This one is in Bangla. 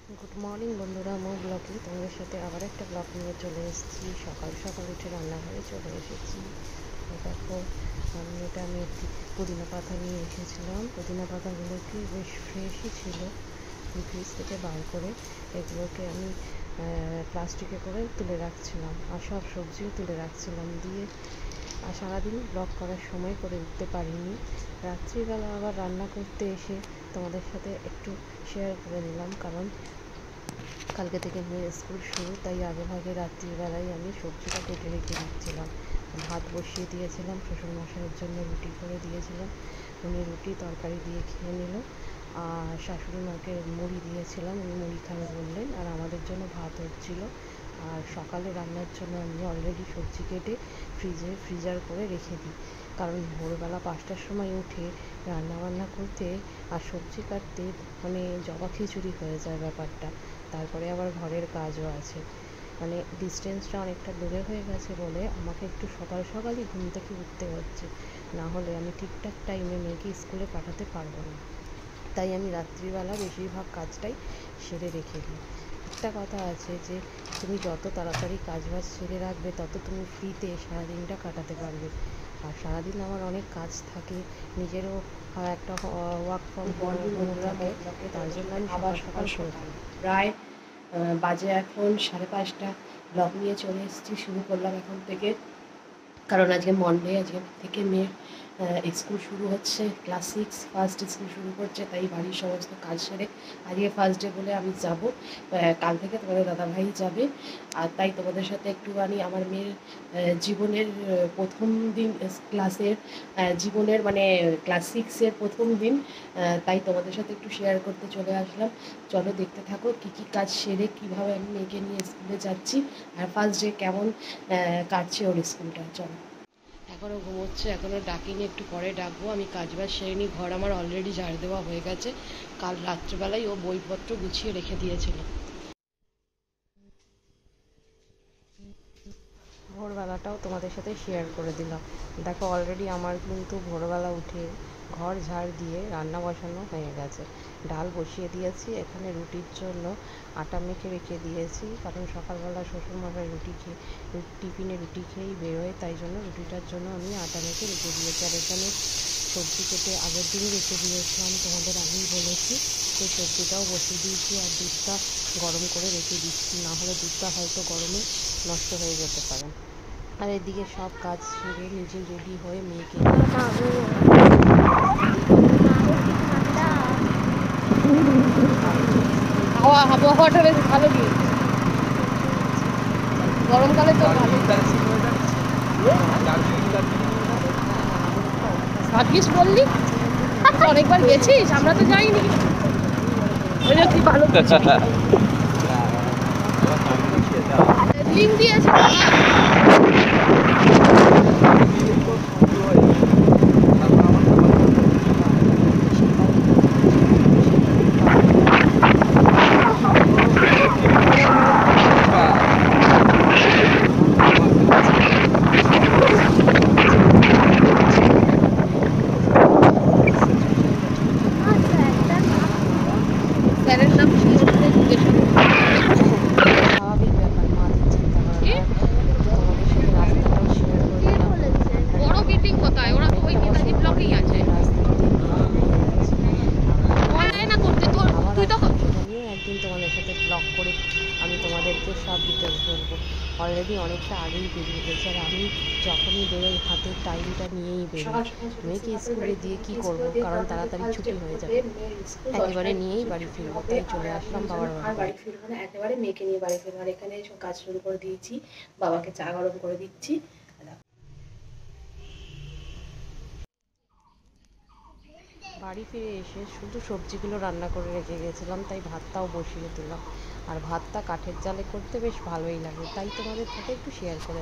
গুড মর্নিং বন্ধুরা, মো ব্লগে তোমাদের সাথে আবার একটা ব্লগ নিয়ে চলে এসেছি। সকাল সকাল উঠে রান্নাঘরে চলে এসেছি। দেখো, আমি একটি পুদিনা পাতা নিয়ে এসেছিলাম। পুদিনা পাতাগুলোকে বেশ ফ্রেশই ছিল, ফ্রিজ থেকে বার করে এগুলোকে আমি প্লাস্টিকে করে তুলে রাখছিলাম, আর সব সবজিও তুলে রাখছিলাম। দিয়ে আর সারাদিন ব্লগ করার সময় করে উঠতে পারিনি। রাত্রিবেলা আবার রান্না করতে এসে তোমাদের সাথে একটু শেয়ার করে নিলাম, কারণ কালকে থেকে মেয়ের স্কুল শুরু, তাই আগে ভাগে রাত্রিবেলায় আমি সবজিটা কেটে রেখে দিচ্ছিলাম। ভাত বসিয়ে দিয়েছিলাম, শ্বশুরমশাইয়ের জন্য রুটি করে দিয়েছিলাম, উনি রুটি তরকারি দিয়ে খেয়ে নিল। আর শাশুড়ি মাকে মুড়ি দিয়েছিলাম, উনি মুড়ি খাবে বললেন, আর আমাদের জন্য ভাত হচ্ছিল। আর সকালে রান্নার জন্য আমি অলরেডি সবজি কেটে ফ্রিজার করে রেখে দিই, কারণ ভোরবেলা 5টার সময় উঠে রান্নাবান্না করতে আর সবজি কাটতে মানে জবা খিচুড়ি হয়ে যায় ব্যাপারটা। তারপরে আবার ঘরের কাজও আছে, মানে ডিস্টেন্সটা অনেকটা দূরে হয়ে গেছে বলে আমাকে একটু সকাল সকালই ঘুম থেকে উঠতে হচ্ছে, না হলে আমি ঠিকঠাক টাইমে মেয়েকে স্কুলে পাঠাতে পারবো না। তাই আমি রাত্রিবেলা বেশিরভাগ কাজটাই সেরে রেখে দিই। একটা কথা আছে যে তুমি যত তাড়াতাড়ি কাজবাজ সেরে রাখবে, তত তুমি ফ্রিতে সারাদিনটা কাটাতে পারবে। আর সারাদিন আমার অনেক কাজ থাকে, নিজেরও একটা ওয়ার্ক ফ্রম হোম থাকে, তার জন্য আমি আবার সকাল সকাল সকাল সকাল করে প্রায় বাজে এখন 5:30। ব্লগ নিয়ে চলে এসেছি, শুরু করলাম এখন থেকে, কারণ আজকে মন্ডে, আজকে থেকে মেয়ের স্কুল শুরু হচ্ছে, ক্লাস 6 ফার্স্ট স্কুল শুরু করছে। তাই বাড়ির সমস্ত কাজ সেরে আজকে ফার্স্ট ডে বলে আমি যাব, কাল থেকে তোমাদের দাদাভাই যাবে। আর তাই তোমাদের সাথে একটুখানি আমার মেয়ের জীবনের প্রথম দিন ক্লাসের, জীবনের মানে ক্লাস 6-এর প্রথম দিন, তাই তোমাদের সাথে একটু শেয়ার করতে চলে আসলাম। চলো দেখতে থাকো কী কী কাজ সেরে কীভাবে আমি মেয়েকে নিয়ে স্কুলে যাচ্ছি, আর ফার্স্ট ডে কেমন কাটছে ওর স্কুলটা। চলো। এখনও ঘুমোচ্ছে, এখনও ডাকিনি, একটু পরে ডাকবো। আমি কাজবাজ সেরে নিই, ঘর আমার অলরেডি ঝাড় দেওয়া হয়ে গেছে। কাল রাত্রেবেলায় ও বইপত্র গুছিয়ে রেখে দিয়েছিল। ভোরবেলাটাও তোমাদের সাথে শেয়ার করে দিলাম। দেখো, অলরেডি আমার কিন্তু ভোরবেলা উঠে ঘর ঝাড় দিয়ে রান্না বসানো হয়ে গেছে। ডাল বসিয়ে দিয়েছি, এখানে রুটির জন্য আটা মেখে রেখে দিয়েছি, কারণ সকালবেলা শ্বশুরমশাই টিফিনে রুটি খেয়েই বেরোয়, তাই জন্য রুটিটার জন্য আমি আটা মেখে রেখে দিয়েছি। আর এখানে সবজি কেটে আগের দিনই রেখে দিয়েছিলাম, তোমাদের আগেই বলেছি। সেই সবজিটাও বসিয়ে দিয়েছি, আর দুধটা গরম করে রেখে দিচ্ছি, না হলে দুধটা হয়তো গরমে নষ্ট হয়ে যেতে পারে। আর এদিকে সব কাজ সেরে নিজে রেডি হয়ে মেয়েকে আবহাওয়াটা বেশ ভালো দিয়ে, গরমকালে তো ভালো। ভাগ্যিস বললি, অনেকবার গেছিস, আমরা তো যাইনি। কি ভালো লিঙ্ক দিয়েছে। স্যারের নাম স্বাভাবিক ব্যাপার, মাদের চিন্তা করা। তোমাদের সাথে রাস্তাটাও শেয়ার করে দিলাম। বড় মিটিং কোথায়, ওরা তো ওই নেতাজি ব্লকেই আছে। না করতে তোর তুই তো নিয়ে একদিন তোমাদের সাথে ব্লগ করে আমি তোমাদেরকে সব ডিটেলস বলবো। অলরেডি অনেকটা আগেই বেরিয়ে গেছে, আর আমি যখনই বেরোই হাতের টাইমটা নিয়েই বেরোই। মেয়েকে স্কুলে দিয়ে কী করবো, কারণ তাড়াতাড়ি ছুটি হয়ে যাবে, একেবারে নিয়েই বাড়ি ফিরবো। তাই চলে আসলাম বাবার বাড়ি। ফিরবো না, একেবারে মেয়েকে নিয়ে বাড়ি ফিরবো। আর এখানে সব কাজ শুরু করে দিয়েছি, বাবাকে চা গরম করে দিচ্ছি। বাড়ি ফিরে এসে শুধু সবজিগুলো রান্না করে রেখে গেছিলাম, তাই ভাতটাও বসিয়ে দিলাম। আর ভাতটা কাঠের জালে করতে বেশ ভালোই লাগে, তাই তোমাদের সাথে একটু শেয়ার করে